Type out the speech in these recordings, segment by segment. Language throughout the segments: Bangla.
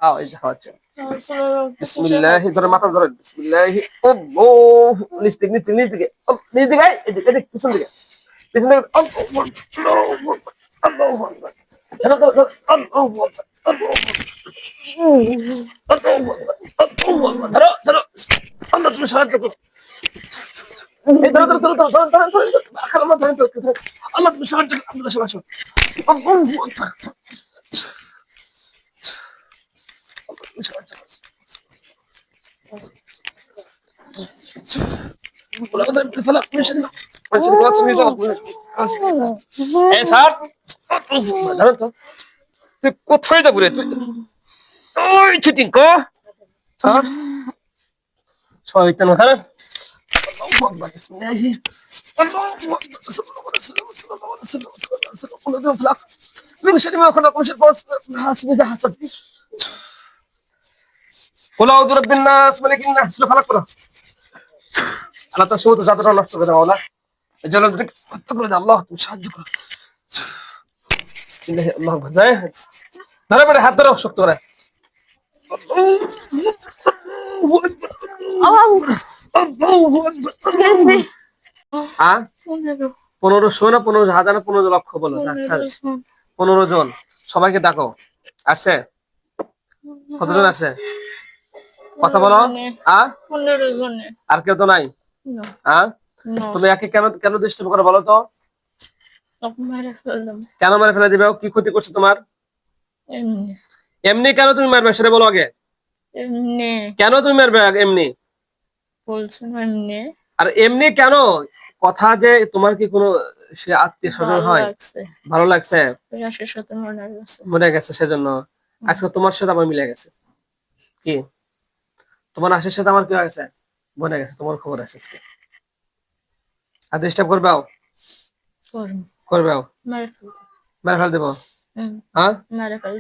খাও, এই যে খাওয়াচ্ছে। বিসমিল্লাহি, ধরে মাথা ধরে, বিসমিল্লাহি। আল্লাহ, নিচ থেকে নিচ থেকে নিচ থেকে নিচ দিকে, এদিকে এদিকে, পিছন দিকে পিছন দিকে। আল্লাহু আকবার, আল্লাহু আকবার। ধরো ধরো ধরো, আল্লাহু আকবার, আল্লাহু আকবার, আল্লাহু আকবার, আল্লাহু আকবার। ধরো ধরো, আল্লাহ তুমি সাহায্য করো। এই ধরো ধরো ধরো ধরো ধরো ধরো ধরো ধরো, আল্লাহ ধরো ধরো ধরো। আল্লাহ তুমি সাহায্য করো, আল্লাহ সাহায্য করো। আল্লাহু আকবার, আল্লাহ তুমি সাহায্য করো। তুই কোথায় যাবো রে? তুই ওই চিটিং ক সবাই তো ধরেন। আল্লাহ তার সমস্ত জাতটা নষ্ট করে দাও। আল্লাহ এই জন্য হত্যা করে দাও। আল্লাহ তুমি সাহায্য করো। আল্লাহ ধরে পড়ে হাত ধরো শক্ত করে। হ্যাঁ 1500 না 15,000 না 15 লক্ষ বলো। আচ্ছা 15 জন সবাইকে ডাকো। আসছে কতজন আসছে কথা বলো। 15 জন। আর কেউ তো নাই? হ্যাঁ তুমি একে কেন কেন ডিস্টার্ব করে বলো তো? কেন মেরে ফেলে দিবে? কি ক্ষতি করছে তোমার? এমনি কেন তুমি মারবে সেটা বলো আগে। কেন তুমি মারবে এমনি? আর এমনি কেন? কথা যে তোমার কি কোনো সে আত্মীয় স্বজন হয়? ভালো লাগছে, মনে গেছে সেজন্য আজকে তোমার সাথে আমার মিলে গেছে। কি তোমার আশের সাথে আমার কি হয়েছে? মনে গেছে, তোমার খবর আছে আজকে। আর ডিস্টার্ব করবে করবে মেরে ফেল দেবো। হ্যাঁ মেরে ফেল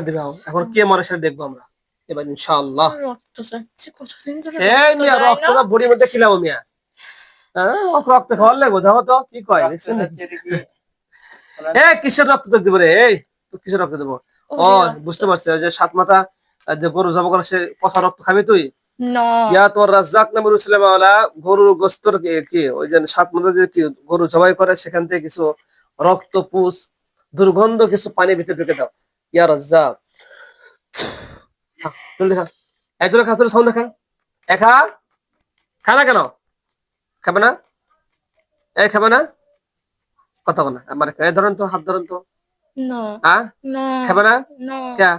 দিবে। এখন কে মরে সেটা দেখবো আমরা এবার ইনশাআল্লাহ। রক্তটা বডির মধ্যে খিলাবো মিয়া। রক্ত খাওয়ার লাগবো। দেখো তো কি কয় কিসের রক্ত দিব রে? এই তো কিসের রক্ত দেবো? ও বুঝতে পারছি, যে 7 মাথা যে গরু জব করে সে পচা রক্ত খাবি তুই? ইয়া তোর রাজ্জাক নামের ইসলামওয়ালা গরুর গোস্তর কি ওই যে 7 মাথা যে কি গরু জবাই করে সেখান থেকে কিছু রক্ত পুষ দুর্গন্ধ কিছু পানি ভিতরে ঢুকে দাও। ইয়া রাজ্জাক দেখা একজনের খাতুর সাউন্ড দেখা একা খানা কেন খাবে না? এই খাবে না? কথা বলে আমার ধরেন তো, হাত ধরেন তো। খাবে না?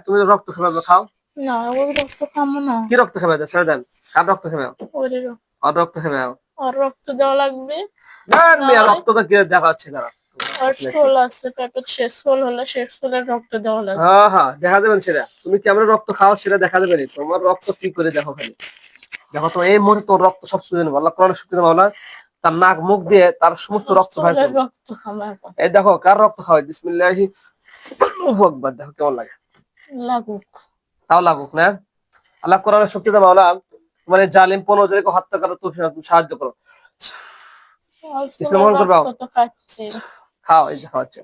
তুমি রক্ত খাবে, খাও। কি রক্ত খাবে? ছেড়ে দেন। কার রক্ত খাবে? ওর রক্ত খাবে। আর রক্ত দেওয়া লাগবে। রক্তটা কি দেখা যাচ্ছে? দেখা যাবেন সেটা। তুমি কেমন রক্ত খাও সেটা দেখা যাবে। তোমার রক্ত কি করে দেখো খালি। দেখো তো এই মুহূর্তে তোর রক্ত সব শুনে নেবো। আল্লাহ কোরআনে শক্তি দেবো। তার নাক মুখ দিয়ে তার সমস্ত রক্ত ভাই এই দেখো কার রক্ত খাওয়াই। বিসমিল্লাহি আল্লাহু আকবার। দেখো কেমন লাগে। তাও লাগুক না। আল্লাহ কোরআনে শক্তি দেবো। তোমার জালিম 15 জনকে হত্যা করো, তুমি সাহায্য করো। ইসলাম করবা খাও, এই যে খাওয়াচ্ছে।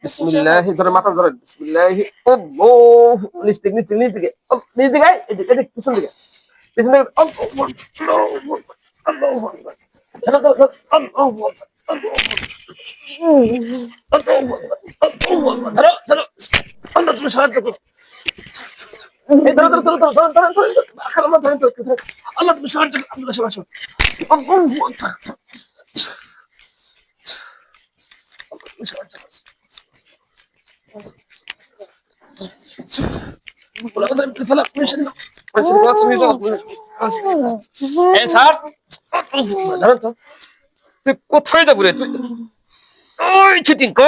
বিসমিল্লাহি, ধরে মাথা ধরে, বিসমিল্লাহি। আল্লাহ, নিচ থেকে নিচ থেকে নিচ দিকে নিচ দিকে, এদিকে এদিকে, পিছন দিকে পিছন দিকে। আল্লাহু আকবার, আল্লাহু আকবার। ধরো ধরো ধরো, আল্লাহু আকবার, আল্লাহু আকবার, আল্লাহু আকবার, আল্লাহু আকবার। ধরো ধরো, আল্লাহ তুমি সাহায্য করো। এই ধরো ধরো ধরো ধরো ধরো ধরো ধরো, আল্লাহ ধরো ধরো, আল্লাহ তুমি সাহায্য করো। আল্লাহ সাহায্য করো। আল্লাহু আকবার, আল্লাহ তুমি সাহায্য করো। তুই কোথায় যাবো রে? তুই ওই চিটিং ক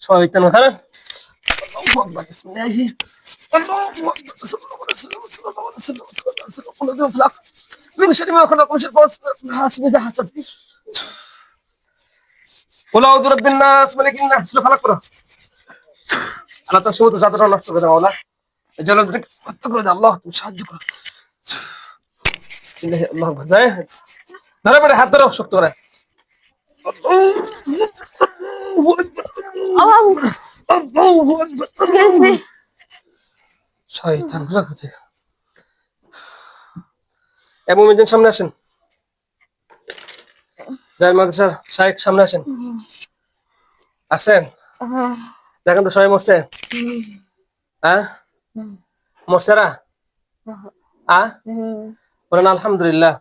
সবাই তো ধরেন। আল্লাহ তার সমস্ত জাতটা নষ্ট করে দাও। আল্লাহ এই জন্য হত্যা করে দাও। আল্লাহ তুমি সাহায্য করো। আল্লাহ ধরে পড়ে হাত ধরো শক্ত করে। গেছি। শয়তান গুলো কোথায়? এবং মিদিন সামনে আসেন। জাহির মাদ্রাসার শাইখ সামনে আসেন। আসেন। দেখেন তো সবাই মরছে? হ্যাঁ মরছেরা? বলেন আলহামদুলিল্লাহ।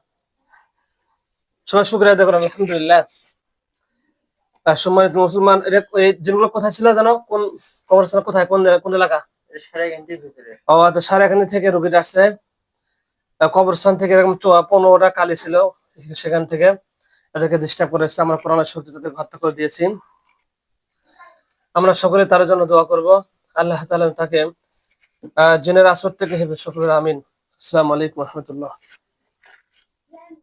সবাই শুকরিয়া আদায় করেন আলহামদুলিল্লাহ। সম্মানিত মুসলমান, এই যেগুলো কোথায় ছিল জানো? কোন কবরস্থান কোথায়? কোন এলাকা? ও আচ্ছা, সারাখানি থেকে রোগীরা আসছে। কবরস্থান থেকে এরকম 15টা কালি ছিল, সেখান থেকে তাদেরকে ডিস্টার্ব করেছে। আমরা কোরআনের শক্তি তাদের হত্যা করে দিয়েছি। আমরা সকলে তার জন্য দোয়া করব। আল্লাহ তাআলা তাকে জিনের আসর থেকে হেফাজত করুন। আমিন। আসসালামু আলাইকুম ওয়া রাহমাতুল্লাহ।